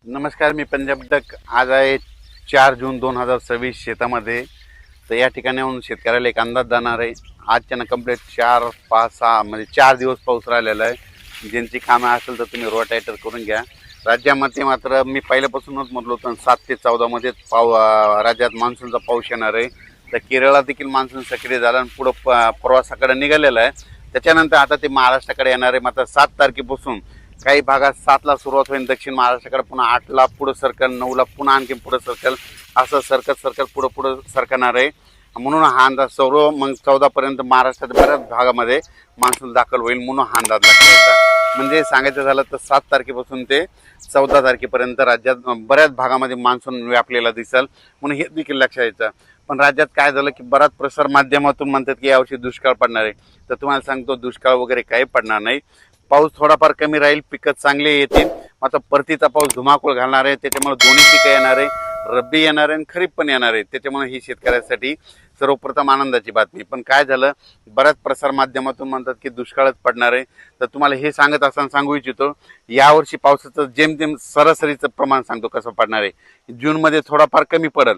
नमस्कार, मी पंजाब डक. आज आहे 4 जून 2026 शेतामध्ये. तर या ठिकाणी येऊन शेतकऱ्याला एक अंदाज जाणार आहे. आजच्यानं कंप्लीट 4-5-6 म्हणजे 4 दिवस पाऊस राहिलेला आहे. ज्यांची कामं असेल तर तुम्ही रोटायटर करून घ्या. राज्यामध्ये मात्र मी पहिल्यापासूनच म्हटलो होतं 7 ते 14 मध्ये राज्यात मान्सूनचा पाऊस येणार आहे. तर केरळला देखील मान्सून सक्रिय झाला आणि पुढं प्रवासाकडे निघालेला आहे. त्याच्यानंतर आता ते महाराष्ट्राकडे येणार आहे. मात्र 7 तारखेपासून काही भागात 7ला सुरुवात होईल, दक्षिण महाराष्ट्राकडे पुन्हा 8ला पुढं सरकल, 9ला पुन्हा आणखी पुढं सरकल, असं सरकत पुढं पुढं सरकणार आहे. म्हणून हा अंदाज सर्व मग 14पर्यंत महाराष्ट्राच्या बऱ्याच भागामध्ये मान्सून दाखल होईल म्हणून हा अंदाज दाखवायचा. म्हणजे सांगायचं झालं तर 7 तारखेपासून ते 14 तारखेपर्यंत राज्यात बऱ्याच भागामध्ये मान्सून व्यापलेला दिसेल म्हणून हे देखील लक्षात यायचं. पण राज्यात काय झालं की बराच प्रसार माध्यमातून म्हणतात की यावर्षी दुष्काळ पडणार आहे. तर तुम्हाला सांगतो, दुष्काळ वगैरे काही पडणार नाही. पाऊस थोडाफार कमी राहील, पिकं चांगले येतील. मात्र परतीचा पाऊस धुमाकूळ घालणार आहे. त्याच्यामुळे दोन्ही पिकं येणार आहे, रब्बी येणार आहे आणि खरीप पण येणार आहे. त्याच्यामुळे ही शेतकऱ्यासाठी सर्वप्रथम आनंदाची बातमी. पण काय झालं, बऱ्याच प्रसार माध्यमातून म्हणतात की दुष्काळच पडणार आहे. तर तुम्हाला हे सांगत असताना सांगू इच्छितो, यावर्षी पावसाचं जेमतेम सरासरीचं प्रमाण सांगतो कसं पडणार आहे. जूनमध्ये थोडाफार कमी पडेल,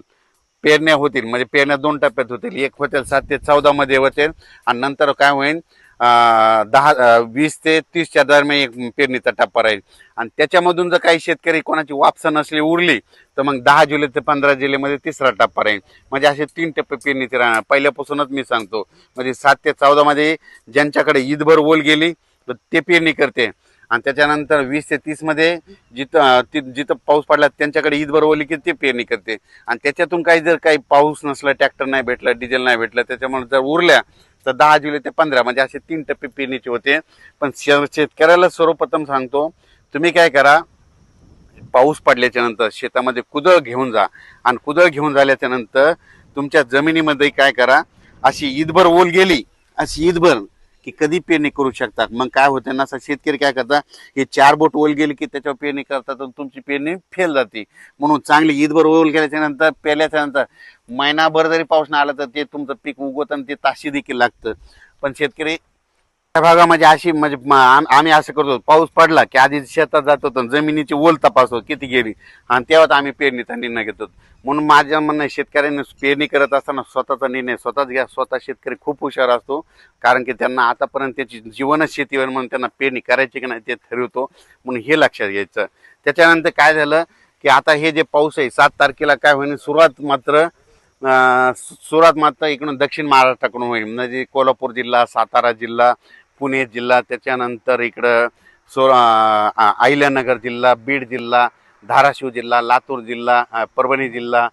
पेरण्या होतील, म्हणजे पेरण्या 2 टप्प्यात होतील. एक होतील 7 ते 14 मध्ये होतील आणि नंतर काय होईल 20 ते 30च्या दरम्यान एक पेरणीचा टप्पा राहील. आणि त्याच्यामधून जर काही शेतकरी कोणाची वापसा नसली उरली तर मग 10 जुलै ते 15 जुलैमध्ये तिसरा टप्पा राहील. म्हणजे असे 3 टप्पे पेरणीचे राहणार. पहिल्यापासूनच मी सांगतो, म्हणजे 7 ते 14 मध्ये ज्यांच्याकडे ईदभर ओल गेली तर ते पेरणी करते. आणि त्याच्यानंतर 20 ते 30 मध्ये जिथं पाऊस पडला त्यांच्याकडे ईदभर ओली की ते पेरणी करते. आणि त्याच्यातून काही पाऊस नसला, ट्रॅक्टर नाही भेटला, डिझेल नाही भेटलं, त्याच्यामुळे जर उरल्या तर 10 जुलै ते 15 म्हणजे असे 3 टप्पे पेरणीचे होते. पण शेतकऱ्याला सर्वप्रथम सांगतो, तुम्ही काय करा, पाऊस पडल्याच्या नंतर शेतामध्ये कुदळ घेऊन जा. आणि कुदळ घेऊन झाल्याच्या नंतर तुमच्या जमिनीमध्ये काय करा, अशी ईदभर ओल गेली, अशी ईदभर की कधी पेरणी करू शकतात. मग काय होतं ना, शेतकरी काय करतात, हे 4 बोट ओल गेली की त्याच्यावर पेरणी करतात आणि तुमची पेरणी फेल जाते. म्हणून चांगली ईदभर ओल गेल्याच्या नंतर, पेरल्याच्या नंतर महिनाभर जरी पाऊस नाही आला तर ते तुमचं पीक उगवतं आणि ते ताशी देखील लागतं. पण शेतकरी त्या भागामध्ये अशी म्हणजे आम्ही असं करतो, पाऊस पडला की आधी शेतात जातो तर जमिनीची ओल तपासतो किती गेली आणि तेव्हाच आम्ही पेरणीचा निर्णय घेतो. म्हणून माझ्या म्हणणं, शेतकऱ्यांनी पेरणी करत असताना स्वतःचा निर्णय स्वतःच घ्या. स्वतः शेतकरी खूप हुशार असतो, कारण की त्यांना आतापर्यंत त्याची जीवनच शेतीवर म्हणून त्यांना पेरणी करायची की नाही ते ठरवतो. म्हणून हे लक्षात घ्यायचं. त्याच्यानंतर काय झालं की आता हे जे पाऊस आहे 7 तारखेला काय होईल, सुरुवात मात्र इकडून दक्षिण महाराष्ट्राकडून होईल. म्हणजे कोल्हापूर जिल्हा, सातारा जिल्हा, पुणे जिल्हा, त्याच्यानंतर इकडं अहिल्यानगर जिल्हा, बीड जिल्हा, धाराशिव जिल्हा, लातूर जिल्हा, परभणी जिल्हा,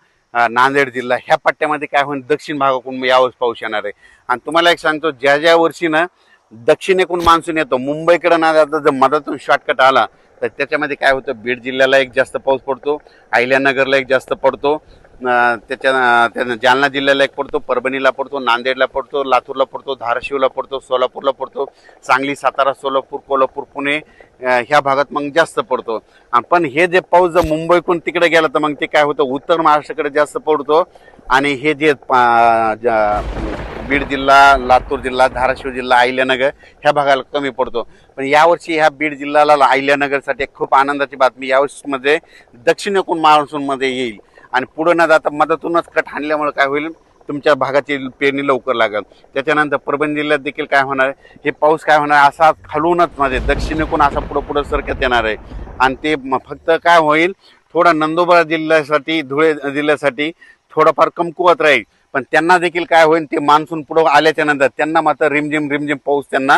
नांदेड जिल्हा, ह्या पट्ट्यामध्ये काय होईल, दक्षिण भागाकडून यावेळेस पाऊस येणार आहे. आणि तुम्हाला एक सांगतो, ज्या वर्षी ना दक्षिणेकडून मान्सून येतो, मुंबईकडे ना जाता जर मधातून शॉर्टकट आला तर त्याच्यामध्ये काय होतं, बीड जिल्ह्याला एक जास्त पाऊस पडतो, अहिल्यानगरला एक जास्त पडतो, त्यानं जालना जिल्ह्याला एक पडतो, परभणीला पडतो, नांदेडला पडतो, लातूरला पडतो, धाराशिवला पडतो, सोलापूरला पडतो, सांगली, सातारा, सोलापूर, कोल्हापूर, पुणे ह्या भागात मग जास्त पडतो. पण हे जे पाऊस जर मुंबईकडून तिकडे गेला तर मग ते काय होतं, उत्तर महाराष्ट्राकडे जास्त पडतो. आणि हे जे बीड जिल्हा, लातूर जिल्हा, धाराशिव जिल्हा, अहिल्यानगर ह्या भागाला कमी पडतो. पण यावर्षी ह्या बीड जिल्ह्याला, अहिल्यानगरसाठी खूप आनंदाची बातमी, यावर्षीमध्ये दक्षिणेकडून मान्सूनमध्ये येईल आणि पुढे न जाता मधातूनच कट हाणल्यामुळे काय होईल, तुमच्या भागाची पेरणी लवकर लागेल. त्याच्यानंतर परभणी जिल्ह्यात देखील काय होणार आहे, हे पाऊस काय होणार, असा खालूनच म्हणजे दक्षिणेकडून असा पुढं सरकत येणार आहे. आणि ते फक्त काय होईल, थोडा नंदुरबार जिल्ह्यासाठी, धुळे जिल्ह्यासाठी थोडाफार कमकुवत राहील. पण त्यांना देखील काय होईल, ते मान्सून पुढं आल्याच्या नंतर त्यांना मात्र रिमझिम पाऊस त्यांना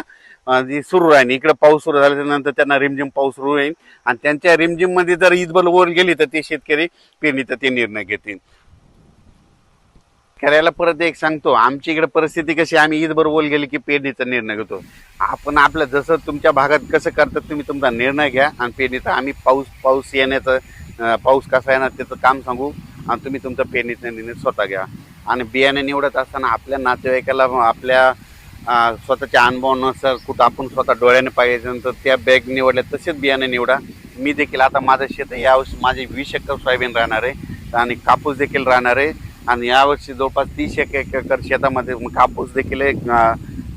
सुरू राहील. इकडे पाऊस सुरू झाल्याच्या नंतर त्यांना रिमझिम पाऊस सुरू होईल आणि त्यांच्या रिमझिम मध्ये जर ईदबल वर गेली तर ते शेतकरी पेरणीचा ते निर्णय घेतील. करायला परत एक सांगतो, आमची इकडे परिस्थिती कशी, आम्ही ईदभर ओल गेली की पेरणीचा निर्णय घेतो. आपण आपलं जसं तुमच्या भागात कसं करतात तुम्ही तुमचा निर्णय घ्या आणि पेरणीचा आम्ही पाऊस येण्याचं, पाऊस कसा येणार त्याचं काम सांगू आणि तुम्ही तुमचा पेरणीचा निर्णय स्वतः घ्या. आणि बियाणे निवडत असताना आपल्या नातेवाईकाला, आपल्या स्वतःच्या अनुभवानुसार कुठं आपण स्वतः डोळ्याने पाहिजे नंतर त्या बॅग निवडल्या तसेच बियाणे निवडा. मी देखील आता माझं शेत यावर्षी माझे 20 एकर सोयाबीन राहणार आहे आणि कापूस देखील राहणार आहे. आणि यावर्षी जवळपास 30 एकर शेतामध्ये कापूस देखील आहे,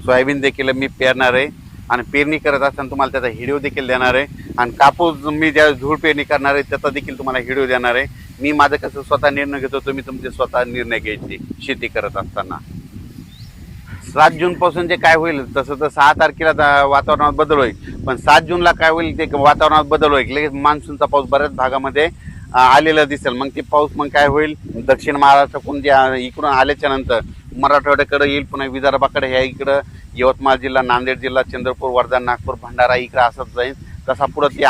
सोयाबीन देखील मी पेरणार आहे. आणि पेरणी करत असताना तुम्हाला त्याचा व्हिडिओ देखील देणार आहे. आणि कापूस मी ज्या धूळ पेरणी करणार आहे त्याचा देखील तुम्हाला व्हिडिओ देणार आहे. मी माझं कसं स्वतः निर्णय घेतो, तुम्ही तुमचे स्वतः निर्णय घ्यायचे शेती करत असताना. 7 जून पासून जे काय होईल तसं तर 6 तारखेला वातावरणात बदल होईल, पण 7 जूनला काय होईल ते वातावरणात बदल होईल. लगेच मान्सूनचा पाऊस बऱ्याच भागामध्ये आलेला दिसेल. मग ते पाऊस मग काय होईल, दक्षिण महाराष्ट्राकडून जे इकडून आल्याच्या नंतर मराठवाड्याकडे येईल, पुन्हा विदर्भाकडे, ह्या इकडं यवतमाळ जिल्हा, नांदेड जिल्हा, चंद्रपूर, वर्धा, नागपूर, भंडारा इकडं असंच जाईल. तसा पुढं ते